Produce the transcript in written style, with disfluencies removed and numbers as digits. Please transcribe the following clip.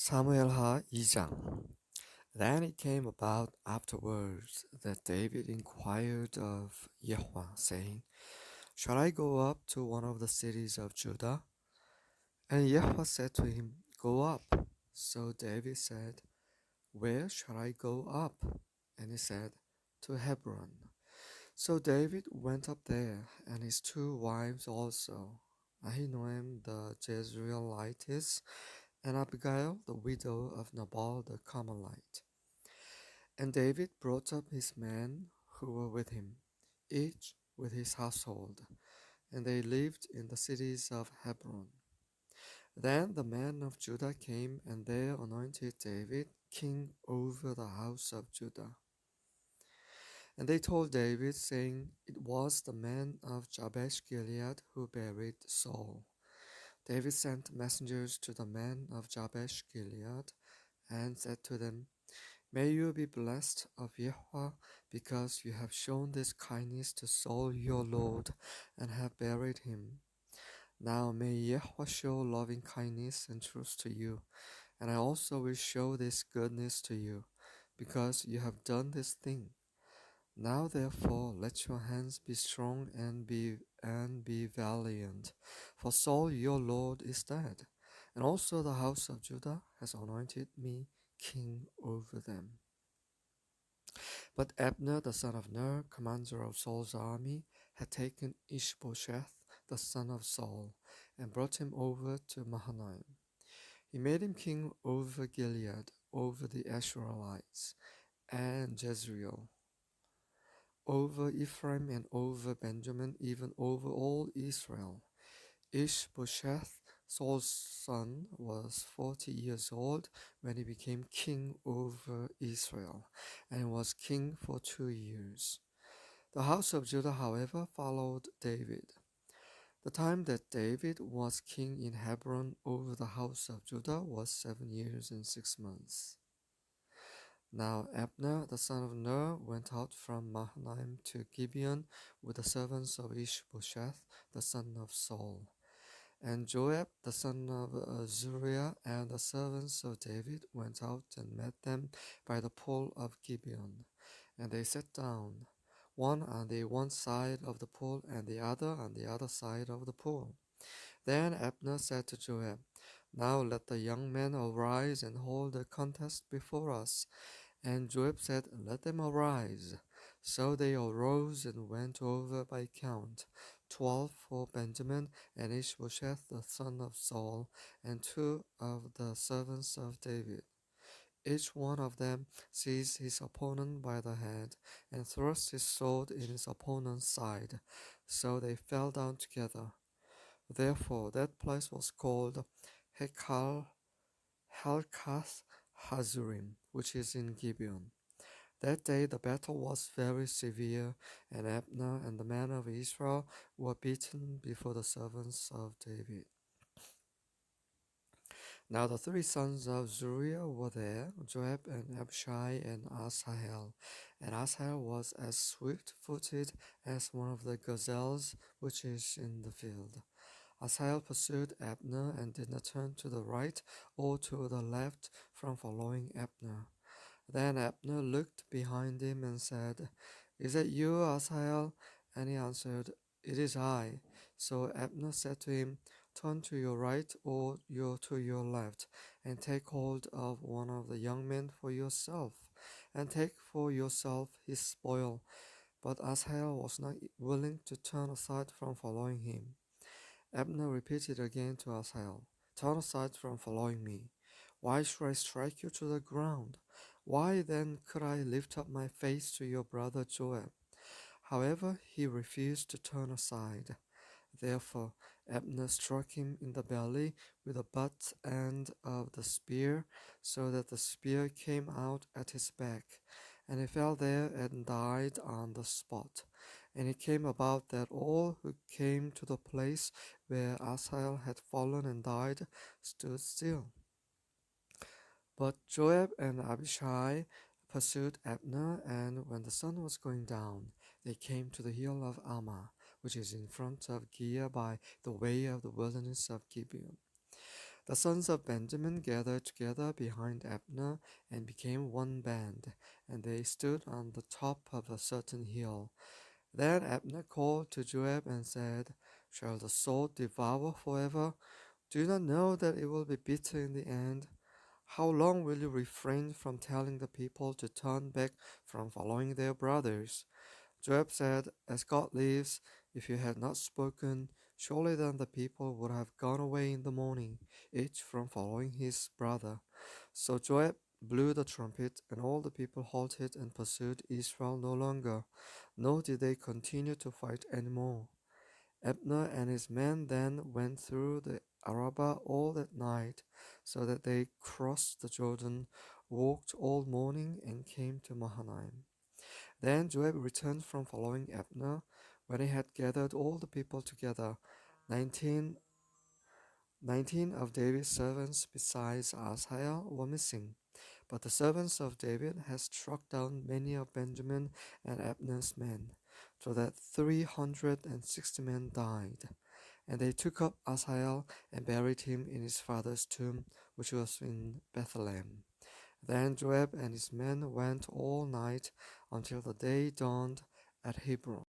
사무엘하 2장. Then it came about afterwards that David inquired of Yahweh, saying, Shall I go up to one of the cities of Judah? And Yahweh said to him, Go up. So David said, Where shall I go up? And he said, To Hebron. So David went up there, and his two wives also, Ahinoam the Jezreelitess, and Abigail the widow of Nabal the Carmelite. And David brought up his men who were with him, each with his household, and they lived in the cities of Hebron. Then the men of Judah came, and they anointed David king over the house of Judah. And they told David, saying, It was the men of Jabesh Gilead who buried Saul. David sent messengers to the men of Jabesh Gilead, and said to them, May you be blessed of Yahweh, because you have shown this kindness to Saul your Lord, and have buried him. Now may Yahweh show loving kindness and truth to you, and I also will show this goodness to you, because you have done this thing. Now therefore let your hands be strong and be valiant, for Saul your Lord is dead, and also the house of Judah has anointed me king over them. But Abner the son of Ner, commander of Saul's army, had taken Ishbosheth the son of Saul, and brought him over to Mahanaim. He made him king over Gilead, over the Ashurites, and Jezreel, over Ephraim and over Benjamin, even over all Israel. Ishbosheth, Saul's son, was 40 years old when he became king over Israel, and was king for 2 years. The house of Judah, however, followed David. The time that David was king in Hebron over the house of Judah was 7 years and 6 months. Now Abner the son of Ner went out from Mahanaim to Gibeon with the servants of Ishbosheth the son of Saul. And Joab the son of Zeruiah and the servants of David went out and met them by the pool of Gibeon. And they sat down, one on the one side of the pool, and the other on the other side of the pool. Then Abner said to Joab, Now let the young men arise and hold a contest before us. And Joab said, Let them arise. So they arose and went over by count, 12 for Benjamin, and Ishbosheth the son of Saul, and 2 of the servants of David. Each one of them seized his opponent by the head, and thrust his sword in his opponent's side. So they fell down together. Therefore that place was called Helkath Hazurim, which is in Gibeon. That day the battle was very severe, and Abner and the men of Israel were beaten before the servants of David. Now the three sons of Zeruiah were there, Joab and Abishai and Asahel. And Asahel was as swift-footed as one of the gazelles which is in the field. Asahel pursued Abner and did not turn to the right or to the left from following Abner. Then Abner looked behind him and said, Is that you, Asahel? And he answered, It is I. So Abner said to him, Turn to your right or to your left, and take hold of one of the young men for yourself, and take for yourself his spoil. But Asahel was not willing to turn aside from following him. Abner repeated again to Asahel, Turn aside from following me. Why should I strike you to the ground? Why then could I lift up my face to your brother Joab? However, he refused to turn aside. Therefore Abner struck him in the belly with the butt end of the spear, so that the spear came out at his back, and he fell there and died on the spot. And it came about that all who came to the place where Asahel had fallen and died stood still. But Joab and Abishai pursued Abner, and when the sun was going down, they came to the hill of Ammah, which is in front of Giah by the way of the wilderness of Gibeon. The sons of Benjamin gathered together behind Abner and became one band, and they stood on the top of a certain hill. Then Abner called to Joab and said, "Shall the sword devour forever? Do you not know that it will be bitter in the end? How long will you refrain from telling the people to turn back from following their brothers?" Joab said, "As God lives, if you had not spoken, surely then the people would have gone away in the morning, each from following his brother." So Joab blew the trumpet, and all the people halted and pursued Israel no longer, nor did they continue to fight any more. Abner and his men then went through the Arabah all that night, so that they crossed the Jordan, walked all morning, and came to Mahanaim. Then Joab returned from following Abner. When he had gathered all the people together, 19, 19 of David's servants besides Asahel were missing. But the servants of David had struck down many of Benjamin and Abner's men, so that 360 men died. And they took up Asahel and buried him in his father's tomb, which was in Bethlehem. Then Joab and his men went all night until the day dawned at Hebron.